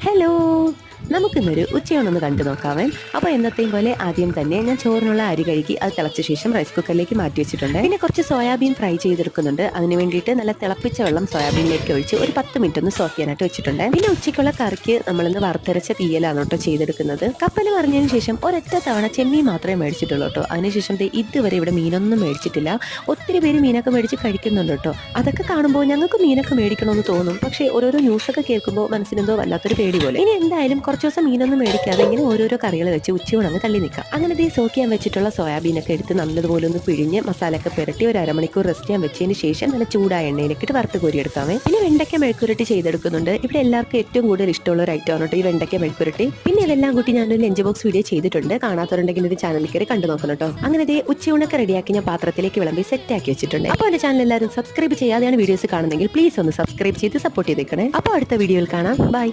Hello, നമുക്കിന്നൊരു ഉച്ചയൂണൊന്ന് കണ്ടു നോക്കാവേ. അപ്പോൾ എന്നത്തെയും പോലെ ആദ്യം തന്നെ ഞാൻ ചോറിനുള്ള അരി കഴുകി അത് തിളച്ച ശേഷം റൈസ് കുക്കറിലേക്ക് മാറ്റി വെച്ചിട്ടുണ്ട്. പിന്നെ കുറച്ച് സോയാബീൻ ഫ്രൈ ചെയ്തെടുക്കുന്നുണ്ട്. അതിന് വേണ്ടിയിട്ട് നല്ല തിളപ്പിച്ച വെള്ളം സോയാബീനിലേക്ക് ഒഴിച്ച് ഒരു 10 മിനിറ്റ് ഒന്ന് സോക്ക് ചെയ്യാനായിട്ട് വെച്ചിട്ടുണ്ട്. പിന്നെ ഉച്ചയ്ക്കുള്ള കറിക്ക് നമ്മളിന്ന് വറുത്തരച്ച തീയലാണ് കേട്ടോ ചെയ്തെടുക്കുന്നത്. കപ്പൽ മറിഞ്ഞതിന് ശേഷം ഒരൊറ്റ തവണ ചെമ്മീൻ മാത്രമേ മേടിച്ചിട്ടുള്ളൂ കേട്ടോ. അതിനുശേഷം ഇതുവരെ ഇവിടെ മീനൊന്നും മേടിച്ചിട്ടില്ല. ഒത്തിരി പേര് മീനൊക്കെ മേടിച്ച് കഴിക്കുന്നുണ്ട് കേട്ടോ. അതൊക്കെ കാണുമ്പോൾ ഞങ്ങൾക്ക് മീനൊക്കെ മേടിക്കണമെന്ന് തോന്നും. പക്ഷേ ഓരോരോ ന്യൂസൊക്കെ കേൾക്കുമ്പോൾ മനസ്സിനെന്തോ വല്ലാത്തൊരു പേടി പോലെ. ഇനി എന്തായാലും കുറച്ച് ദിവസം മീനൊന്നും മേടിക്കാതെ ഇങ്ങനെ ഓരോരോ കറികൾ വെച്ച് ഉച്ചയോണങ്ങ് തള്ളി നിൽക്കാം. അങ്ങനെ സോക്ക് ചെയ്യാൻ വെച്ചിട്ടുള്ള സോയാബീനൊക്കെ എടുത്ത് നല്ലതുപോലെ ഒന്ന് പിഴിഞ്ഞ് മസാലയൊക്കെ പുരട്ടി ഒരു അരമണിക്കൂർ റെസ്റ്റ് ചെയ്യാൻ വെച്ചതിന് ശേഷം നല്ല ചൂടായ എണ്ണയിലേക്കിട്ട് വറുത്ത് കോരിയെടുക്കാമേ. പിന്നെ വെണ്ടയ്ക്ക മെഴുക്കുരട്ടി ചെയ്തെടുക്കുന്നുണ്ട്. ഇവിടെ എല്ലാവർക്കും ഏറ്റവും കൂടുതൽ ഇഷ്ടമുള്ള ഒരു ഐറ്റം ആണ് കേട്ടോ ഈ വെണ്ടയ്ക്ക മെഴുക്കുരട്ടി. പിന്നെ ഇതെല്ലാം കൂട്ടി ഞാനൊരു ലഞ്ച് ബോക്സ് വീഡിയോ ചെയ്തിട്ടുണ്ട്. കാണാത്തവരുണ്ടെങ്കിൽ ഒരു ചാനലിൽ കയറി കണ്ടു നോക്കണം കേട്ടോ. അങ്ങനെ ഉച്ചയൂണൊക്കെ റെഡിയാക്കി ഞാൻ പാത്രത്തിലേക്ക് വിളമ്പി സെറ്റ് ആക്കി വെച്ചിട്ടുണ്ട്. അപ്പോൾ എന്റെ ചാനൽ എല്ലാവരും സബ്സ്ക്രൈബ് ചെയ്യാതെയാണ് വീഡിയോസ് കാണുന്നെങ്കിൽ പ്ലീസ് ഒന്ന് സബ്സ്ക്രൈബ് ചെയ്ത് സപ്പോർട്ട് ചെയ്തേക്കണേ. അപ്പോൾ അടുത്ത വീഡിയോയിൽ കാണാം. ബൈ.